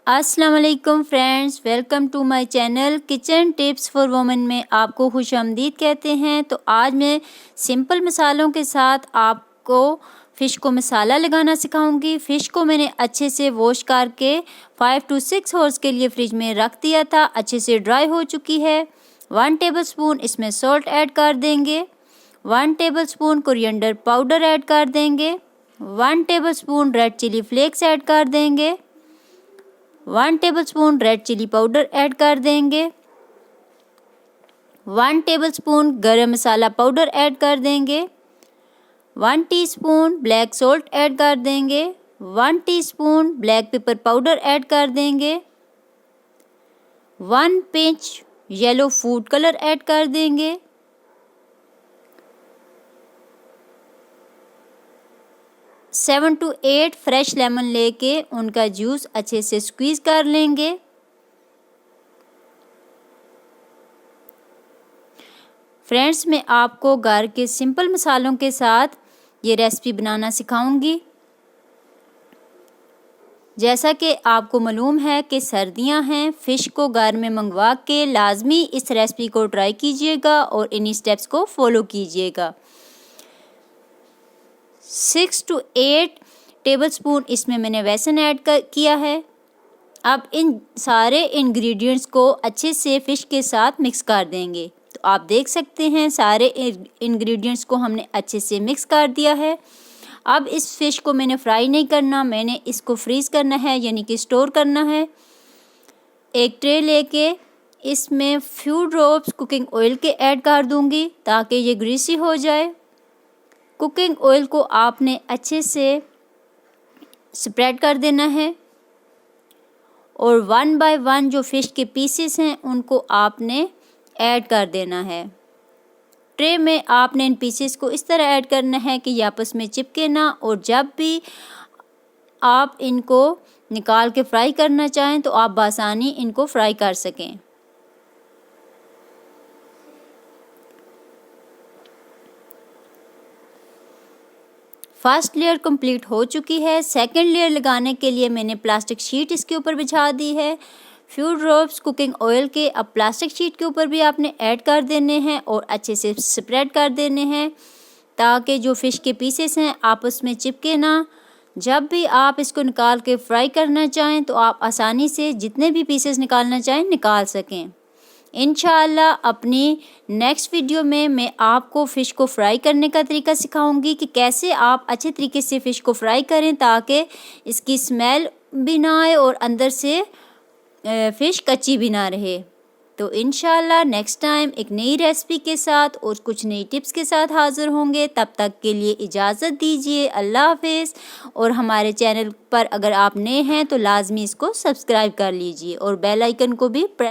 अस्सलाम वालेकुम friends, welcome to my channel kitchen tips for women में आपको खुशामदीद कहते हैं। तो आज मैं सिंपल मसालों के साथ आपको फ़िश को मसाला लगाना सिखाऊंगी। फ़िश को मैंने अच्छे से वॉश करके 5 to 6 आवर्स के लिए फ्रिज में रख दिया था। अच्छे से ड्राई हो चुकी है। 1 टेबलस्पून इसमें सॉल्ट ऐड कर देंगे। 1 टेबलस्पून कोरिएंडर पाउडर ऐड कर देंगे। 1 tablespoon red chilli flakes add कर देंगे। 1 tablespoon red chilli powder add कर देंगे। 1 टेबलस्पून गरम मसाला पाउडर ऐड कर देंगे। 1 टीस्पून ब्लैक सॉल्ट ऐड कर देंगे। 1 teaspoon black pepper powder add कर देंगे। 1 pinch yellow food colour add कर देंगे। 7 to 8 फ्रेश लेमन लेके उनका जूस अच्छे से स्क्वीज़ कर लेंगे। फ्रेंड्स, मैं आपको घर के सिंपल मसालों के साथ ये रेसिपी बनाना सिखाऊंगी। जैसा कि आपको मालूम है कि सर्दियां हैं, फ़िश को घर में मंगवा के लाजमी इस रेसिपी को ट्राई कीजिएगा और इन्हीं स्टेप्स को फॉलो कीजिएगा। 6 to 8 टेबलस्पून इसमें मैंने बेसन ऐड किया है। अब इन सारे इंग्रेडिएंट्स को अच्छे से फ़िश के साथ मिक्स कर देंगे। तो आप देख सकते हैं सारे इंग्रेडिएंट्स को हमने अच्छे से मिक्स कर दिया है। अब इस फ़िश को मैंने फ्राई नहीं करना, मैंने इसको फ्रीज़ करना है, यानी कि स्टोर करना है। एक ट्रे लेके इसमें फ्यू ड्रॉप्स कुकिंग ऑयल के ऐड कर दूंगी ताकि ये ग्रीसी हो जाए। कुकिंग ऑयल को आपने अच्छे से स्प्रेड कर देना है और 1 by 1 जो फ़िश के पीसेस हैं उनको आपने ऐड कर देना है। ट्रे में आपने इन पीसेस को इस तरह ऐड करना है कि ये आपस में चिपके ना, और जब भी आप इनको निकाल के फ्राई करना चाहें तो आप बासानी इनको फ्राई कर सकें। फर्स्ट लेयर कंप्लीट हो चुकी है। सेकंड लेयर लगाने के लिए मैंने प्लास्टिक शीट इसके ऊपर बिछा दी है। फ्यू ड्रॉप्स कुकिंग ऑयल के अब प्लास्टिक शीट के ऊपर भी आपने ऐड कर देने हैं और अच्छे से स्प्रेड कर देने हैं ताकि जो फ़िश के पीसेस हैं आपस में चिपके ना। जब भी आप इसको निकाल के फ्राई करना चाहें तो आप आसानी से जितने भी पीसेस निकालना चाहें निकाल सकें। इंशाअल्लाह अपनी नेक्स्ट वीडियो में मैं आपको फ़िश को फ्राई करने का तरीका सिखाऊंगी कि कैसे आप अच्छे तरीके से फ़िश को फ्राई करें ताकि इसकी स्मेल भी ना आए और अंदर से फ़िश कच्ची भी ना रहे। तो इंशाअल्लाह नेक्स्ट टाइम एक नई रेसिपी के साथ और कुछ नई टिप्स के साथ हाज़िर होंगे। तब तक के लिए इजाज़त दीजिए। अल्लाह हाफ़िज़। और हमारे चैनल पर अगर आप नए हैं तो लाजमी इसको सब्सक्राइब कर लीजिए और बेल आइकन को भी